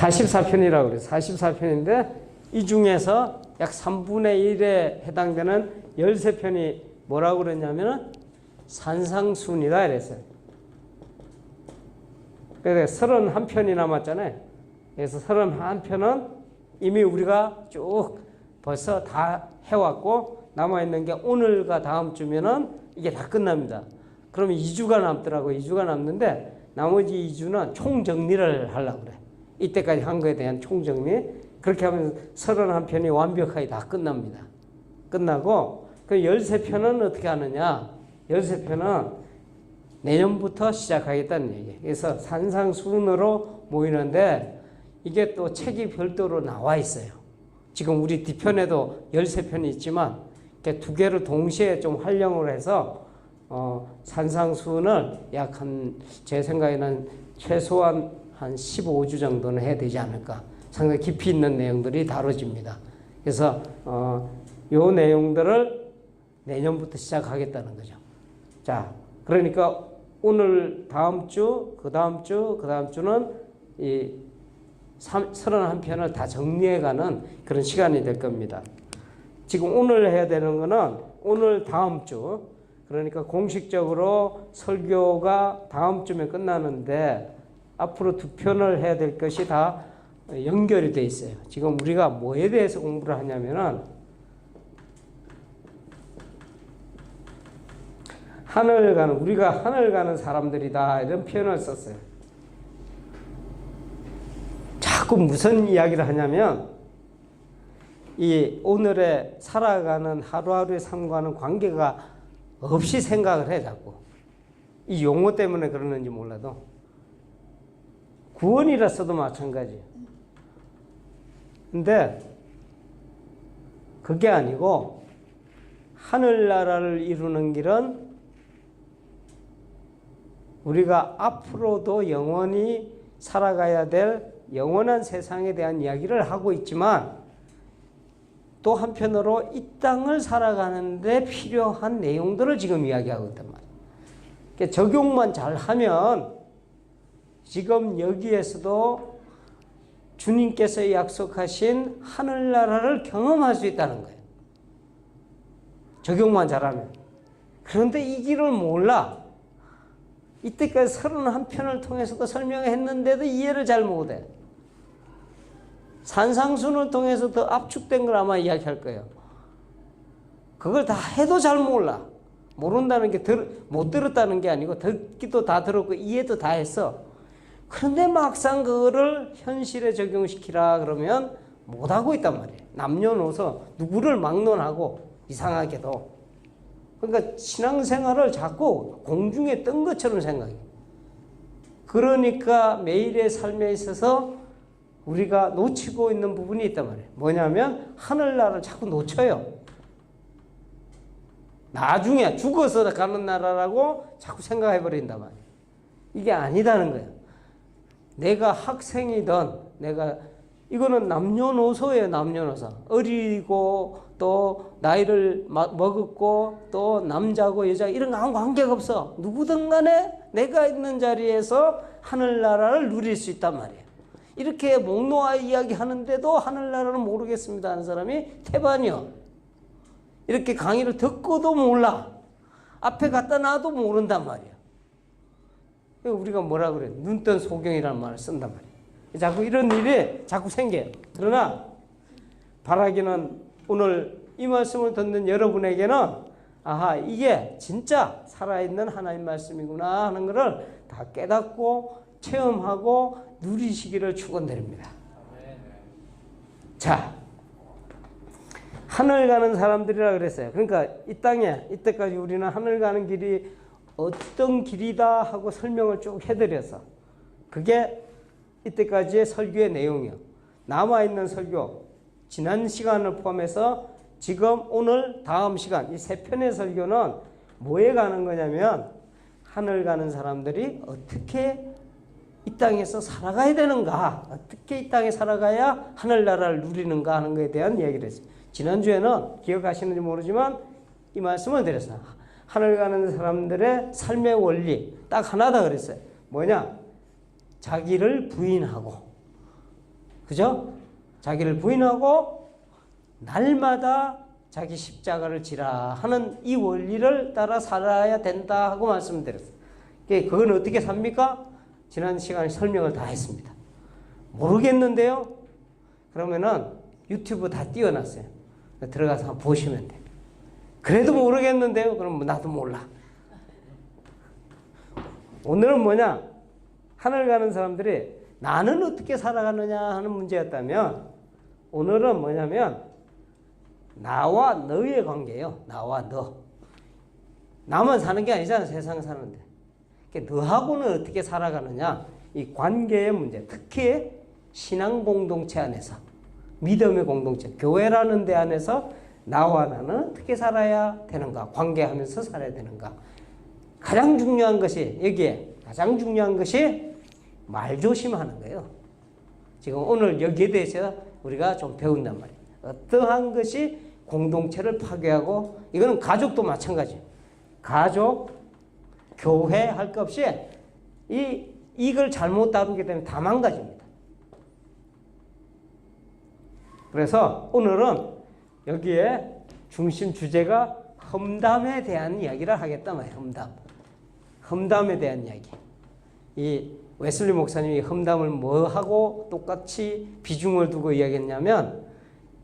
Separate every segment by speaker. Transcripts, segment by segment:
Speaker 1: 44편이라고 그래요. 44편인데 이 중에서 약 3분의 1에 해당되는 13편이 뭐라고 그랬냐면 산상순이다 이랬어요. 그래서 31편이 남았잖아요. 그래서 31편은 이미 우리가 쭉 벌써 다 해왔고 남아있는 게 오늘과 다음 주면은 이게 다 끝납니다. 그러면 2주가 남더라고요. 2주가 남는데 나머지 2주는 총정리를 하려고 그래. 이때까지 한 거에 대한 총정리. 그렇게 하면 31편이 완벽하게 다 끝납니다. 끝나고 그 13편은 어떻게 하느냐. 13편은 내년부터 시작하겠다는 얘기예요. 그래서 산상순으로 모이는데 이게 또 책이 별도로 나와 있어요. 지금 우리 뒤편에도 13편이 있지만 이렇게 두 개를 동시에 좀 활용을 해서 산상순을 약 제 생각에는 최소한 한 15주 정도는 해야 되지 않을까. 상당히 깊이 있는 내용들이 다뤄집니다. 그래서 요 내용들을 내년부터 시작하겠다는 거죠. 자, 그러니까 오늘 다음 주, 그 다음 주는 이 31편을 다 정리해가는 그런 시간이 될 겁니다. 지금 오늘 해야 되는 거는 오늘 다음 주, 그러니까 공식적으로 설교가 다음 주면 끝나는데 앞으로 2편을 해야 될 것이 다 연결이 돼 있어요. 지금 우리가 뭐에 대해서 공부를 하냐면은 우리가 하늘 가는 사람들이다 이런 표현을 썼어요. 자꾸 무슨 이야기를 하냐면 이 오늘의 살아가는 하루하루의 삶과는 관계가 없이 생각을 해 자꾸. 이 용어 때문에 그러는지 몰라도 구원이라 써도 마찬가지예요. 근데 그게 아니고 하늘나라를 이루는 길은 우리가 앞으로도 영원히 살아가야 될 영원한 세상에 대한 이야기를 하고 있지만 또 한편으로 이 땅을 살아가는데 필요한 내용들을 지금 이야기하고 있단 말이에요. 그러니까 적용만 잘하면 지금 여기에서도 주님께서 약속하신 하늘나라를 경험할 수 있다는 거예요. 적용만 잘하면. 그런데 이 길을 몰라. 이때까지 31편을 통해서도 설명했는데도 이해를 잘 못해. 산상순을 통해서 더 압축된 걸 아마 이야기할 거예요. 그걸 다 해도 잘 몰라. 모른다는 게 못 들었다는 게 아니고 듣기도 다 들었고 이해도 다 했어. 그런데 막상 그거를 현실에 적용시키라 그러면 못하고 있단 말이에요. 남녀노소 누구를 막론하고 이상하게도. 그러니까 신앙생활을 자꾸 공중에 뜬 것처럼 생각해요. 그러니까 매일의 삶에 있어서 우리가 놓치고 있는 부분이 있단 말이에요. 뭐냐면 하늘나라를 자꾸 놓쳐요. 나중에 죽어서 가는 나라라고 자꾸 생각해버린단 말이에요. 이게 아니다는 거예요. 내가 학생이든 이거는 남녀노소예요. 남녀노소. 어리고 또 나이를 먹었고 또 남자고 여자 이런 거 아무 관계가 없어. 누구든 간에 내가 있는 자리에서 하늘나라를 누릴 수 있단 말이에요. 이렇게 목 놓아 이야기하는데도 하늘나라는 모르겠습니다 하는 사람이 태반이요. 이렇게 강의를 듣고도 몰라. 앞에 갖다 놔도 모른단 말이에요. 우리가 뭐라 그래? 눈뜬 소경이라는 말을 쓴단 말이에요. 자꾸 이런 일이 자꾸 생겨요. 그러나 바라기는 오늘 이 말씀을 듣는 여러분에게는 아하, 이게 진짜 살아있는 하나님 말씀이구나 하는 것을 다 깨닫고 체험하고 누리시기를 축원드립니다. 자, 하늘 가는 사람들이라 그랬어요. 그러니까 이 땅에 이때까지 우리는 하늘 가는 길이 어떤 길이다 하고 설명을 쭉 해드려서 그게 이때까지의 설교의 내용이요. 남아있는 설교, 지난 시간을 포함해서 지금 오늘 다음 시간 이 3편의 설교는 뭐에 가는 거냐면 하늘 가는 사람들이 어떻게 이 땅에서 살아가야 되는가, 어떻게 이 땅에 살아가야 하늘나라를 누리는가 하는 것에 대한 이야기를 했어요. 지난주에는 기억하시는지 모르지만 이 말씀을 드렸어요. 하늘 가는 사람들의 삶의 원리 딱 하나다 그랬어요. 뭐냐? 자기를 부인하고 그죠? 자기를 부인하고 날마다 자기 십자가를 지라 하는 이 원리를 따라 살아야 된다 하고 말씀드렸어요. 그건 어떻게 삽니까? 지난 시간에 설명을 다 했습니다. 모르겠는데요? 그러면은 유튜브 다 띄워놨어요. 들어가서 한번 보시면 돼요. 그래도 모르겠는데요? 그럼 나도 몰라. 오늘은 뭐냐? 하늘 가는 사람들이 나는 어떻게 살아가느냐 하는 문제였다면, 오늘은 뭐냐면 나와 너의 관계예요. 나와 너. 나만 사는 게 아니잖아. 세상 사는데. 너하고는 어떻게 살아가느냐, 이 관계의 문제. 특히 신앙 공동체 안에서, 믿음의 공동체, 교회라는 데 안에서 나와 나는 어떻게 살아야 되는가, 관계하면서 살아야 되는가. 가장 중요한 것이, 여기에 가장 중요한 것이 말조심하는 거예요. 지금 오늘 여기에 대해서 우리가 좀 배운단 말이에요. 어떠한 것이 공동체를 파괴하고, 이거는 가족도 마찬가지예요. 가족, 교회 할 것 없이 이걸 잘못 다루게 되면 다 망가집니다. 그래서 오늘은 여기에 중심 주제가 험담에 대한 이야기를 하겠다 말이에요. 험담. 험담에 대한 이야기. 이 웨슬리 목사님이 험담을 뭐하고 똑같이 비중을 두고 이야기했냐면,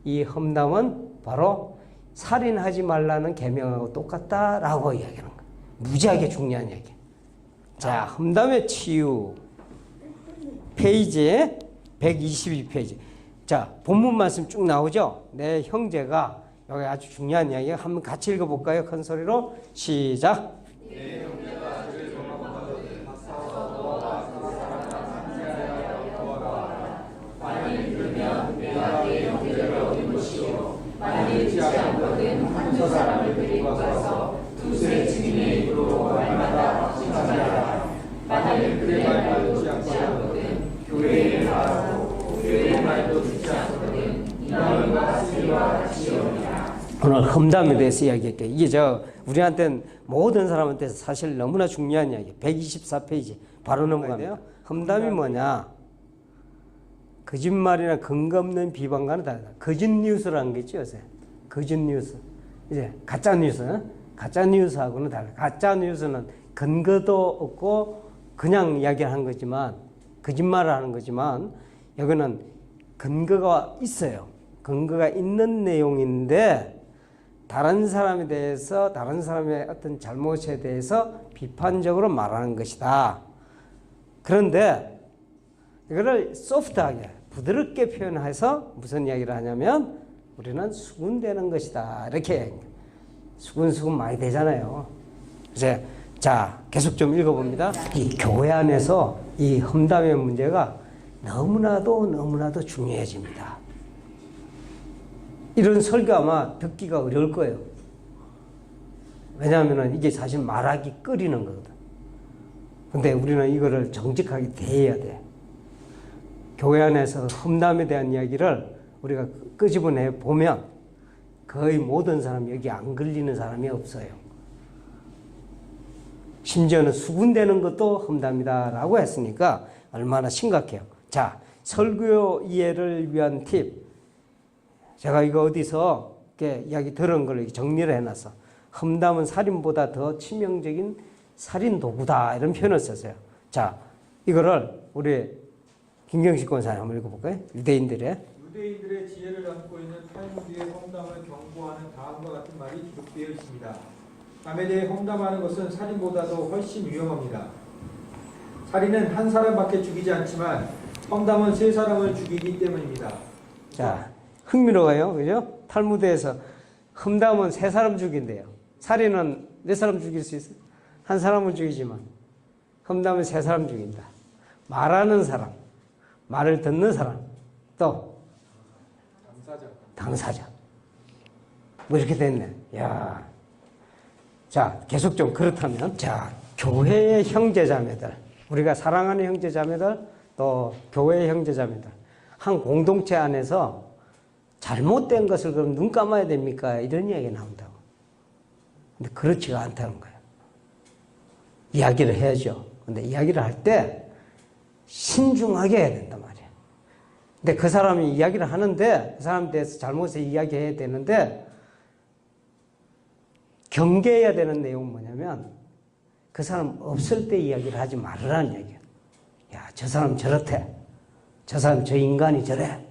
Speaker 1: 이 험담은 바로 살인하지 말라는 계명하고 똑같다라고 이야기하는 거예요. 무지하게 중요한 이야기. 자, 험담의 치유. 페이지 122페이지. 자, 본문 말씀 쭉 나오죠? 내 형제가, 여기 아주 중요한 이야기. 한번 같이 읽어볼까요? 큰 소리로. 시작. 내 형제가 주의 종합하거든 싸워와 사랑하는 상자하여 도와라. 만일 그러면 내가 내 형제를 얻은 것이요, 만일 그렇지 않거든 한두 사람을 데리고 가서 두세 증인의 입으로 말마다 확증하라. 만일 그의 말도 듣지 않거든 교회의 말하고 교회의 말도 듣지 않거든 이방인과 세리와 같이 여기라. 오늘 험담에 대해서 이야기할게요. 이게 우리한테는 모든 사람한테 사실 너무나 중요한 이야기. 124페이지 바로 넘어가네요. 험담이 뭐냐? 거짓말이나 근거 없는 비방과는 다르다. 거짓 뉴스라는 게 있죠, 요새. 거짓 뉴스. 이제 가짜 뉴스. 가짜 뉴스하고는 달라. 가짜 뉴스는 근거도 없고 그냥 이야기하는 거지만, 거짓말을 하는 거지만, 여기는 근거가 있어요. 근거가 있는 내용인데 다른 사람에 대해서, 다른 사람의 어떤 잘못에 대해서 비판적으로 말하는 것이다. 그런데 이거를 소프트하게, 부드럽게 표현해서 무슨 이야기를 하냐면, 우리는 수군되는 것이다. 이렇게 수군 많이 되잖아요. 이제 자, 계속 좀 읽어봅니다. 이 교회 안에서 이 험담의 문제가 너무나도 중요해집니다. 이런 설교 아마 듣기가 어려울 거예요. 왜냐하면 이게 사실 말하기 꺼리는 거거든. 근데 우리는 이거를 정직하게 대해야 돼. 교회 안에서 험담에 대한 이야기를 우리가 끄집어내 보면 거의 모든 사람이, 여기 안 걸리는 사람이 없어요. 심지어는 수군되는 것도 험담이다라고 했으니까 얼마나 심각해요. 자, 설교 이해를 위한 팁. 제가 이거 어디서 이렇게 이야기 들은 걸 정리를 해놨어. 험담은 살인보다 더 치명적인 살인 도구다, 이런 표현을 썼어요. 자, 이거를 우리 김경식 권사님 한번 읽어볼까요? 유대인들의
Speaker 2: 지혜를 담고 있는 탈무드의 험담을 경고하는 다음과 같은 말이 기록되어 있습니다. 남에 대해 험담하는 것은 살인보다도 훨씬 위험합니다. 살인은 한 사람밖에 죽이지 않지만 험담은 세 사람을 죽이기 때문입니다.
Speaker 1: 자, 흥미로워요. 그죠? 탈무드에서 험담은 세 사람 죽인대요. 살인은 몇 사람 죽일 수 있어요? 한 사람을 죽이지만 험담은 세 사람 죽인다. 말하는 사람, 말을 듣는 사람, 또 당사자. 뭐 이렇게 됐네. 야. 자, 계속 좀 그렇다면, 자, 교회의 형제자매들, 우리가 사랑하는 형제자매들, 또 교회의 형제자매들, 한 공동체 안에서 잘못된 것을 그럼 눈 감아야 됩니까? 이런 이야기가 나온다고. 근데 그렇지가 않다는 거예요. 이야기를 해야죠. 근데 이야기를 할 때 신중하게 해야 된단 말이에요. 근데 그 사람이 이야기를 하는데 그 사람에 대해서 잘못을 이야기해야 되는데 경계해야 되는 내용은 뭐냐면 그 사람 없을 때 이야기를 하지 말으라는 얘기야. 야, 저 사람 저렇대. 저 사람 저 인간이 저래.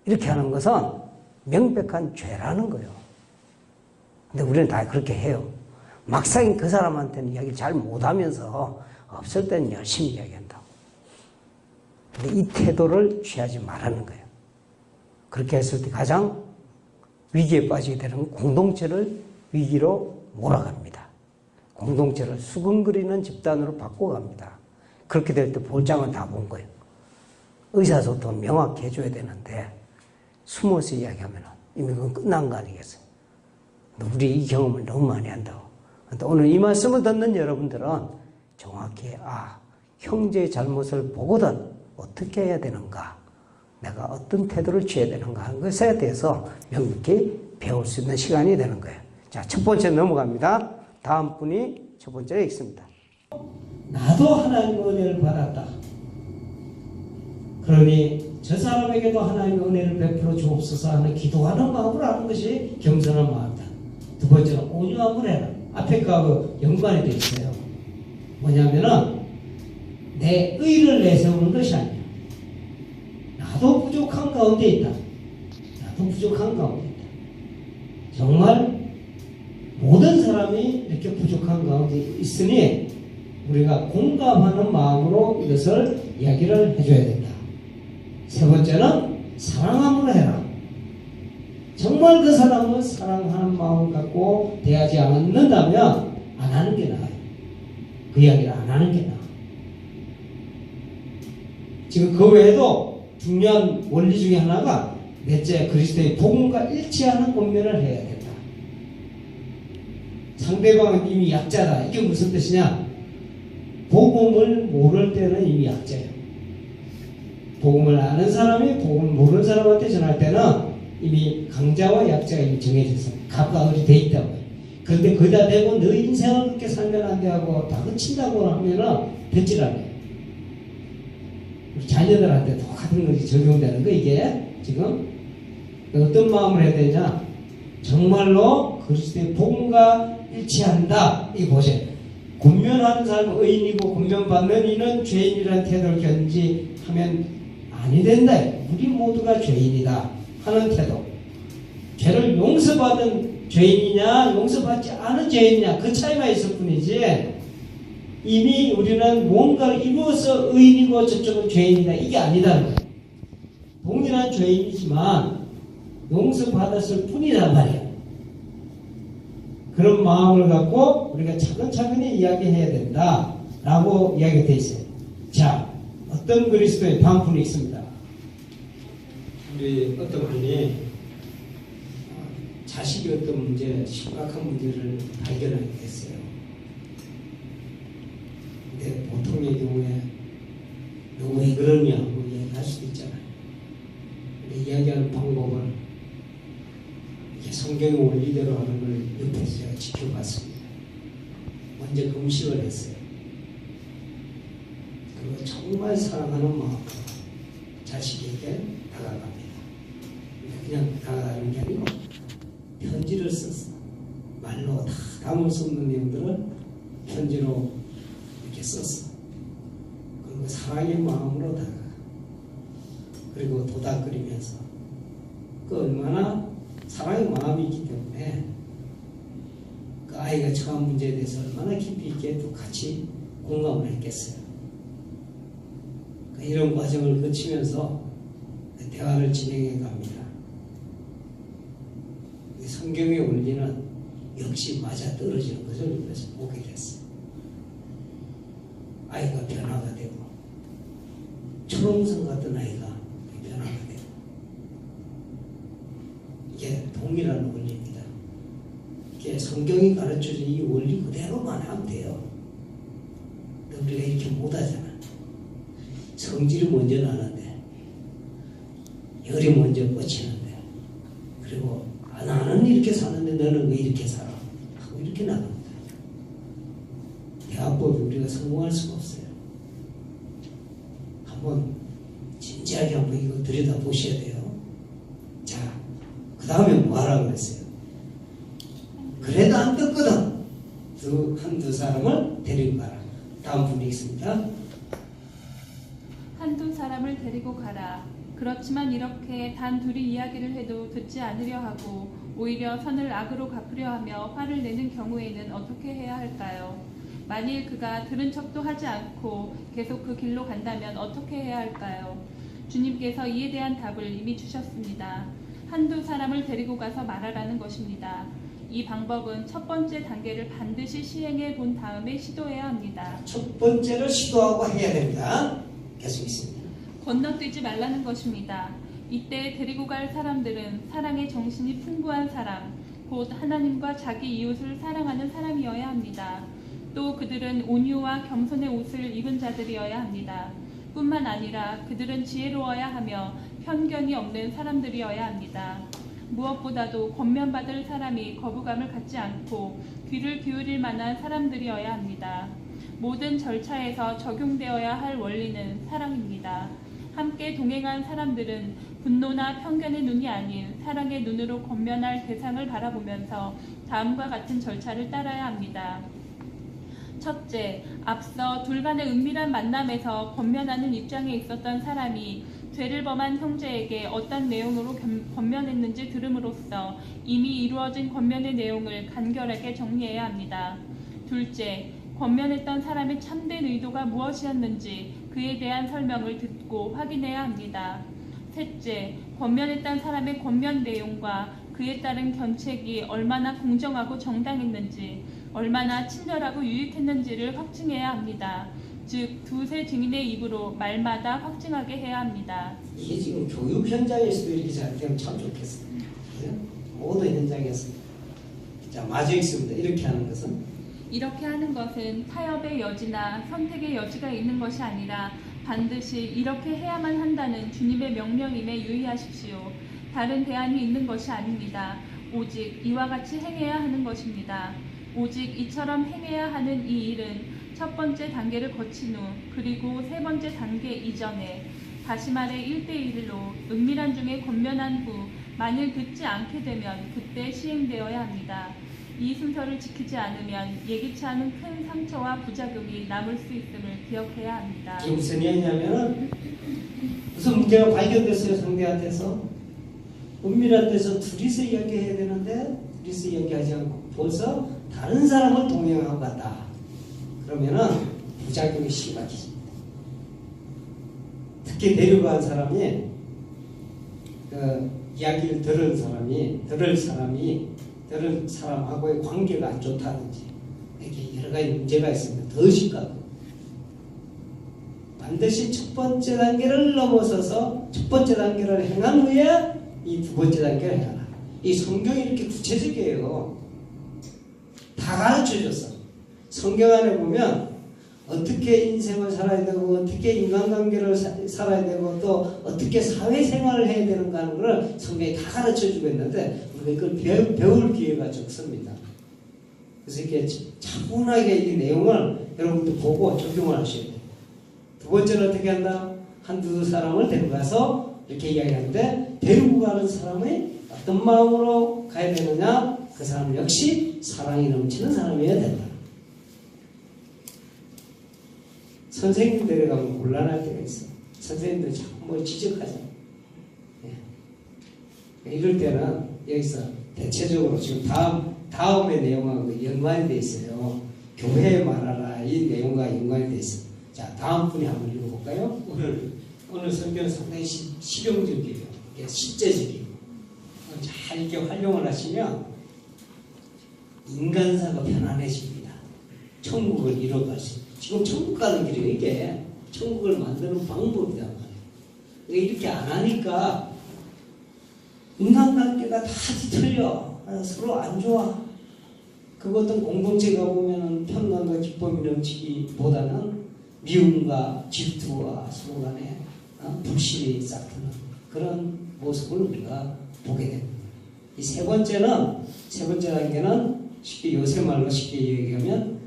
Speaker 1: 이렇게 하는 것은 명백한 죄라는 거예요. 근데 우리는 다 그렇게 해요. 막상 그 사람한테는 이야기를 잘 못하면서 없을 때는 열심히 이야기한다고. 근데 이 태도를 취하지 말라는 거예요. 그렇게 했을 때 가장 위기에 빠지게 되는 공동체를 위기로 몰아갑니다. 공동체를 수근거리는 집단으로 바꿔갑니다. 그렇게 될 때 볼장은 다 본 거예요. 의사소통 명확히 해줘야 되는데 숨어서 이야기하면 이미 그건 끝난 거 아니겠어요? 근데 우리 이 경험을 너무 많이 한다고. 근데 오늘 이 말씀을 듣는 여러분들은 정확히 형제의 잘못을 보거든 어떻게 해야 되는가, 내가 어떤 태도를 취해야 되는가 하는 것에 대해서 명확히 배울 수 있는 시간이 되는 거예요. 자, 첫 번째 넘어갑니다. 다음 분이 첫 번째로 읽습니다.
Speaker 3: 나도 하나님의 은혜를 받았다. 그러니 저 사람에게도 하나님의 은혜를 베풀어 주옵소서 하는 기도하는 마음을 하는 것이 겸손한 마음이다. 두 번째는 온유함을 해라. 앞에 거하고 연관이 되어 있어요. 뭐냐면은 내 의를 내세우는 것이 아니야. 나도 부족한 가운데 있다. 나도 부족한 가운데 있다. 정말 모든 사람이 이렇게 부족한 가운데 있으니 우리가 공감하는 마음으로 이것을 이야기를 해줘야 된다. 세 번째는 사랑함으로 해라. 정말 그 사람을 사랑하는 마음을 갖고 대하지 않는다면 안 하는 게 나아요. 그 이야기를 안 하는 게 나아. 지금 그 외에도 중요한 원리 중에 하나가 넷째, 그리스도의 복음과 일치하는 권면을 해야 된다. 상대방은 이미 약자다. 이게 무슨 뜻이냐? 복음을 모를 때는 이미 약자예요. 복음을 아는 사람이 복음을 모르는 사람한테 전할 때는 이미 강자와 약자가 이미 정해져서 갑과을이 돼 있다고. 그런데 거기다 대고 너 인생을 그렇게 살면 안 돼 하고 다그친다고 하면은 됐질 않아요. 우리 자녀들한테 똑같은 것이 적용되는 거 이게 지금 어떤 마음을 해야 되냐? 정말로 그리스도의 복음과 일치한다. 이거 보세요. 권면하는 사람은 의인이고 권면받는 이는 죄인이라는 태도를 견지하면 아니 된다. 우리 모두가 죄인이다 하는 태도. 죄를 용서받은 죄인이냐 용서받지 않은 죄인이냐 그 차이만 있을 뿐이지 이미 우리는 뭔가를 이루어서 의인이고 저쪽은 죄인이다 이게 아니다는 거예요. 동일한 죄인이지만 용서받았을 뿐이란 말이에요. 그런 마음을 갖고 우리가 차근차근히 이야기해야 된다라고 이야기가 되어 있어요. 자, 어떤 그리스도의 방편이 있습니다. 우리 어떤 분이 자식이 어떤 문제, 심각한 문제를 발견하게 됐어요. 근데 보통의 경우에 너 왜 그러냐 뭐 이야기할 수도 있잖아요. 근데 이야기하는 방법을 이렇게 성경의 원리대로 하는 걸 옆에서 제가 지켜봤습니다. 먼저 금식을 했어요. 그리고 정말 사랑하는 마음으로 자식에게 다가갑니다. 그냥 다가가는 게 아니고 편지를 썼어. 말로 다 담을 수 없는 내용들을 편지로 이렇게 썼어. 그리고 사랑의 마음으로 다가가. 그리고 도닥거리면서 그 얼마나 사랑의 마음이 있기 때문에 그 아이가 처한 문제에 대해서 얼마나 깊이 있게 또 같이 공감을 했겠어요. 이런 과정을 거치면서 대화를 진행해 갑니다. 성경의 원리는 역시 맞아 떨어지는 것을 옆에서 보게 됐어요. 아이가 변화가 되고 초롱성 같은 아이가 변화가 되고 이게 동일한 원리입니다. 이게 성경이 가르쳐준 이 원리 그대로만 하면 돼요. 근데 우리가 이렇게 못하잖아. 성질이 먼저 나는데 열이 먼저 뻗치는데 그리고 나는 이렇게 사는데 너는 왜 이렇게 살아? 하고 이렇게 나갑니다. 대화법이 우리가 성공할 수가 없어요. 한번 진지하게 한번 보셔야 돼요. 자, 그 다음에 뭐 하라고 그랬어요? 그래도 안 떴거든. 한두 사람을 데리고 가라. 다음 분이 있습니다.
Speaker 4: 한두 사람을 데리고 가라. 그렇지만 이렇게 단 둘이 이야기를 해도 듣지 않으려 하고 오히려 선을 악으로 갚으려 하며 화를 내는 경우에는 어떻게 해야 할까요? 만일 그가 들은 척도 하지 않고 계속 그 길로 간다면 어떻게 해야 할까요? 주님께서 이에 대한 답을 이미 주셨습니다. 한두 사람을 데리고 가서 말하라는 것입니다. 이 방법은 첫 번째 단계를 반드시 시행해 본 다음에 시도해야 합니다.
Speaker 3: 첫 번째를 시도하고 해야 됩니다. 계속 있습니다.
Speaker 4: 건너뛰지 말라는 것입니다. 이때 데리고 갈 사람들은 사랑의 정신이 풍부한 사람, 곧 하나님과 자기 이웃을 사랑하는 사람이어야 합니다. 또 그들은 온유와 겸손의 옷을 입은 자들이어야 합니다. 뿐만 아니라 그들은 지혜로워야 하며 편견이 없는 사람들이어야 합니다. 무엇보다도 권면받을 사람이 거부감을 갖지 않고 귀를 기울일 만한 사람들이어야 합니다. 모든 절차에서 적용되어야 할 원리는 사랑입니다. 함께 동행한 사람들은 분노나 편견의 눈이 아닌 사랑의 눈으로 권면할 대상을 바라보면서 다음과 같은 절차를 따라야 합니다. 첫째, 앞서 둘 간의 은밀한 만남에서 권면하는 입장에 있었던 사람이 죄를 범한 형제에게 어떤 내용으로 권면했는지 들음으로써 이미 이루어진 권면의 내용을 간결하게 정리해야 합니다. 둘째, 권면했던 사람의 참된 의도가 무엇이었는지 그에 대한 설명을 듣고 확인해야 합니다. 셋째, 권면했던 사람의 권면 내용과 그에 따른 견책이 얼마나 공정하고 정당했는지, 얼마나 친절하고 유익했는지를 확증해야 합니다. 즉, 두세 증인의 입으로 말마다 확증하게 해야 합니다.
Speaker 3: 이게 지금 교육 현장에서도 이렇게 잘 되면 참 좋겠어요. 모든 현장에서. 자, 마저 있습니다. 이렇게 하는 것은
Speaker 4: 이렇게 하는 것은 타협의 여지나 선택의 여지가 있는 것이 아니라 반드시 이렇게 해야만 한다는 주님의 명령임에 유의하십시오. 다른 대안이 있는 것이 아닙니다. 오직 이와 같이 행해야 하는 것입니다. 오직 이처럼 행해야 하는 이 일은 첫 번째 단계를 거친 후 그리고 세 번째 단계 이전에 다시 말해 1대1로 은밀한 중에 권면한 후 만일 듣지 않게 되면 그때 시행되어야 합니다. 이 순서를 지키지 않으면 예기치 않은 큰 상처와 부작용이 남을 수 있음을 기억해야 합니다.
Speaker 3: 이게 무슨 얘기냐면은 무슨 문제가 발견됐어요. 상대한테서 은밀한 데서 둘이서 이야기해야 되는데 둘이서 이야기하지 않고 벌써 다른 사람을 동행하고 갔다. 그러면은 부작용이 심각해집니다. 특히 데려간 사람이 그 이야기를 들은 사람하고의 관계가 안 좋다든지 이렇게 여러 가지 문제가 있으면 더 심각해요. 반드시 첫 번째 단계를 넘어서서 첫 번째 단계를 행한 후에 이 두 번째 단계를 해라. 이 성경이 이렇게 구체적이에요. 다 가르쳐줬어. 성경 안에 보면 어떻게 인생을 살아야 되고 어떻게 인간관계를 살아야 되고 또 어떻게 사회생활을 해야 되는가 하는 걸 성경이 다 가르쳐주고 있는데 우리가 그걸 배울 기회가 적습니다. 그래서 이렇게 차분하게 이 내용을 여러분들 보고 적용을 하셔야 돼요. 두 번째는 어떻게 한다? 한두 사람을 데려가서 이렇게 이야기하는데 데리고 가는 사람이 어떤 마음으로 가야 되느냐? 그 사람 역시 사랑이 넘치는 사람이어야 된다. 선생님 데려가면 곤란할 때가 있어. 선생님들 자꾸 뭘 지적하잖아. 예. 이럴 때는 여기서 대체적으로 지금 다음의 내용하고 연관이 돼 있어요. 교회에 말하라 이 내용과 연관이 돼 있어요. 자, 다음 분이 한번 읽어볼까요? 오늘 성경은 상당히 실용적이에요. 실제적이에요. 잘 이렇게 활용을 하시면 인간사가 편안해집니다. 천국을 이뤄갈 수 있어요. 지금 천국 가는 길이에요. 이게 천국을 만드는 방법이란 말이에요. 이렇게 안 하니까 인간관계가 다 뒤틀려. 서로 안 좋아. 그것도 공동체 가보면 평강과 기쁨이 넘치기보다는 미움과 질투와 서로 간에 불신이 싹트는 그런 모습을 우리가 보게 됩니다. 이 세 번째 단계는 쉽게 요새 말로 쉽게 얘기하면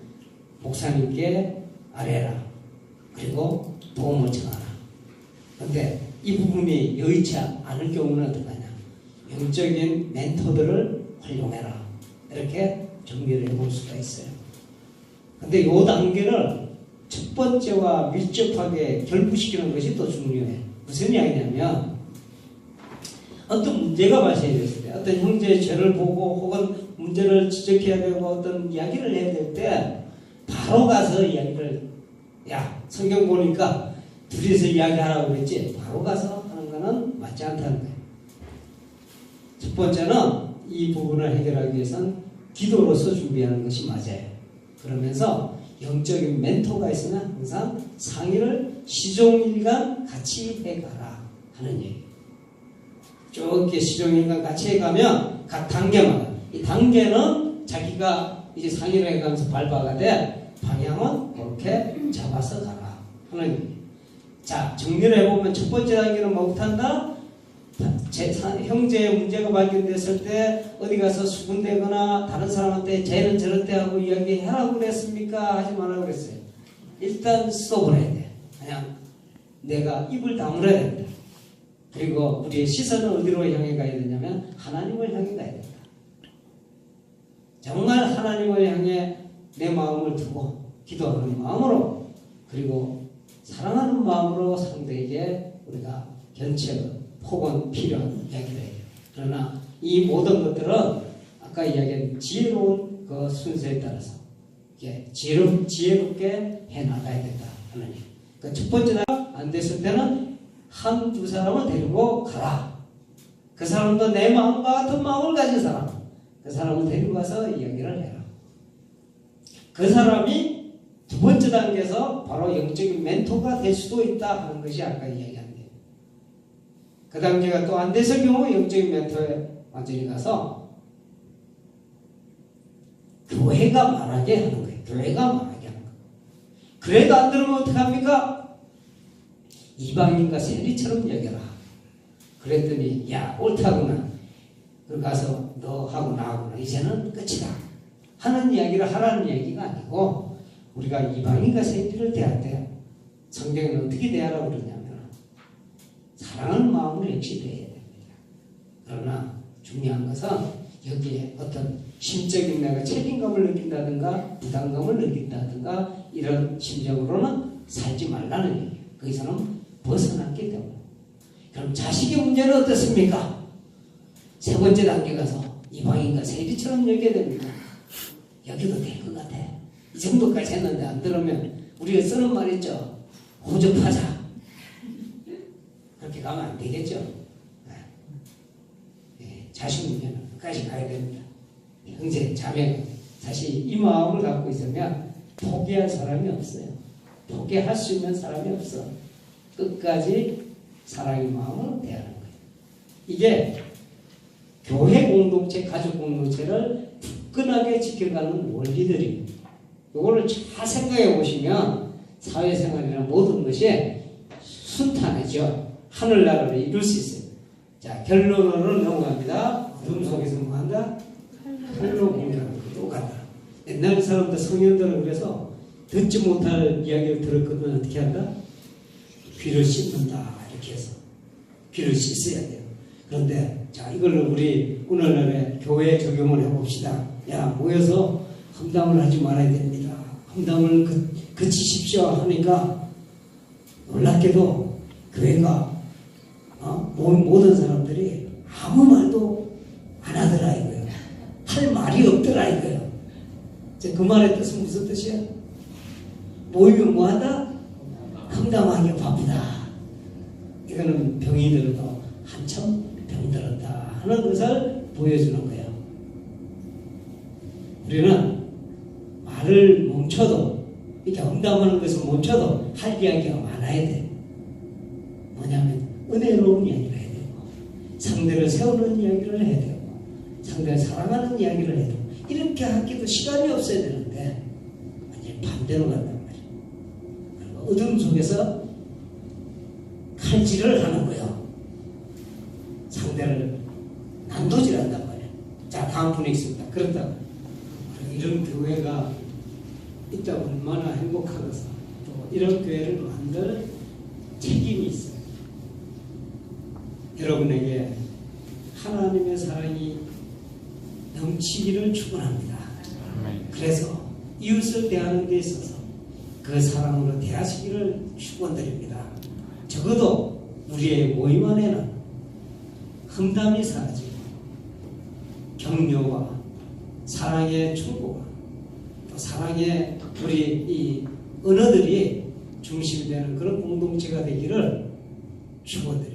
Speaker 3: 목사님께 아뢰라. 그리고 도움을 청하라. 그런데 이 부분이 여의치 않을 경우는 어떡하냐? 영적인 멘토들을 활용해라. 이렇게 정리를 해볼 수가 있어요. 근데 이 단계를 첫 번째와 밀접하게 결부시키는 것이 또 중요해. 무슨 이야기냐면 어떤 문제가 발생했을 때, 어떤 형제의 죄를 보고 혹은 문제를 지적해야 되고 어떤 이야기를 해야 될 때 바로 가서 이야기를, 야 성경 보니까 둘이서 이야기하라고 그랬지, 바로 가서 하는 거는 맞지 않다는 거예요. 첫 번째는 이 부분을 해결하기 위해서는 기도로서 준비하는 것이 맞아요. 그러면서 영적인 멘토가 있으면 항상 상의를 시종일관 같이 해가라 하는 얘기. 쭉 이렇게 시종일관 같이 해가면 각 단계마다, 이 단계는 자기가 이제 상의를 해가면서 밟아가되 방향은 그렇게 잡아서 가라 하는 얘기. 자, 정리를 해보면 첫 번째 단계는 뭐부터 한다? 형제의 문제가 발견됐을 때 어디 가서 수군대거나 다른 사람한테 쟤는 저렇대 하고 이야기하라고 그랬습니까? 하지 말라고 그랬어요. 일단 스톱을 해야 돼. 그냥 내가 입을 다물어야 된다. 그리고 우리의 시선은 어디로 향해 가야 되냐면 하나님을 향해 가야 된다. 정말 하나님을 향해 내 마음을 두고 기도하는 마음으로, 그리고 사랑하는 마음으로 상대에게 우리가 견책을 혹은 필요한 이야기를 해요. 그러나 이 모든 것들은 아까 이야기한 지혜로운 그 순서에 따라서 지혜롭게 해나가야 된다 하는 얘기. 그러니까 첫 번째 안 됐을 때는 한두 사람을 데리고 가라. 그 사람도 내 마음과 같은 마음을 가진 사람, 그 사람을 데리고 가서 이야기를 해라. 그 사람이 두 번째 단계에서 바로 영적인 멘토가 될 수도 있다 하는 것이 아까 이야기한 거예요. 그 단계가 또 안 됐을 경우 영적인 멘토에 완전히 가서 교회가 말하게 하는 거예요. 교회가 말하게 하는 거예요. 그래도 안 들으면 어떡합니까? 이방인과 세리처럼 여겨라. 그랬더니 야 옳다구나. 그걸 가서 너하고 나하고는 이제는 끝이다 하는 이야기를 하라는 얘기가 아니고, 우리가 이방인과 세리를 대할 때 성경에는 어떻게 대하라고 그러냐면 사랑하는 마음으로 역시 대해야 됩니다. 그러나 중요한 것은 여기에 어떤 심적인 내가 책임감을 느낀다든가 부담감을 느낀다든가 이런 심정으로는 살지 말라는 얘기예요. 거기서는 벗어났기 때문에. 그럼 자식의 문제는 어떻습니까? 세 번째 단계 가서 이방인과 세리처럼 여겨야 됩니다. 여기도 될 것 같아. 이 정도까지 했는데 안 들으면 우리가 쓰는 말 있죠. 호접하자. 그렇게 가면 안 되겠죠. 자식 문제는 끝까지 가야 됩니다. 형제, 자매, 사실 이 마음을 갖고 있으면 포기할 사람이 없어요. 포기할 수 있는 사람이 없어. 끝까지 사랑의 마음으로 대하는 거예요. 이게 교회 공동체, 가족 공동체를 굳건하게 지켜가는 원리들입니다. 이거를 잘 생각해 보시면 사회생활이나 모든 것이 순탄해져 하늘나라를 이룰 수 있어요. 자, 결론으로 넘어갑니다. 어둠 속에서 뭐 한다? 칼로 공격하는 거 똑같다. 옛날 사람들, 성현들은 그래서 듣지 못할 이야기를 들었거든. 어떻게 한다? 귀를 씻는다. 이렇게 해서 귀를 씻어야 돼요. 그런데 자, 이걸로 우리 오늘날의 교회에 적용을 해봅시다. 야, 모여서 험담을 하지 말아야 됩니다. 험담을 그치십시오 하니까 놀랍게도 교회가 모든 사람들이 아무 말도 안 하더라 이거예요. 할 말이 없더라 이거예요. 그 말의 뜻은 무슨 뜻이야? 모이면 뭐하다? 험담하기 바쁘다. 이거는 병이 들어도 한참 병들었다 하는 것을 보여주는 거예요. 우리는 말을 멈춰도, 이렇게 험담하는 것을 멈춰도 할 이야기가 많아야 돼. 뭐냐면 은혜로운 이야기를 해야 되고, 상대를 세우는 이야기를 해야 되고, 상대를 사랑하는 이야기를 해야 되고, 이렇게 하기도 시간이 없어야 되는데 완전히 반대로 간단 말이에요. 그리고 어둠 속에서 칼질을 하는 거예요. 상대를 난도질한단 말이에요. 자, 다음 분이 있습니다. 그렇다고 이런 교회가 있다고 얼마나 행복하겠어. 또 이런 교회를 만들 책임이 있어요. 여러분에게 하나님의 사랑이 넘치기를 축원합니다. 그래서 이웃을 대하는 데 있어서 그 사랑으로 대하시기를 축원드립니다. 적어도 우리의 모임 안에는 험담이 사라지고 격려와 사랑의 추구와 또 사랑의 우리 이 언어들이 중심되는 그런 공동체가 되기를 축원드립니다.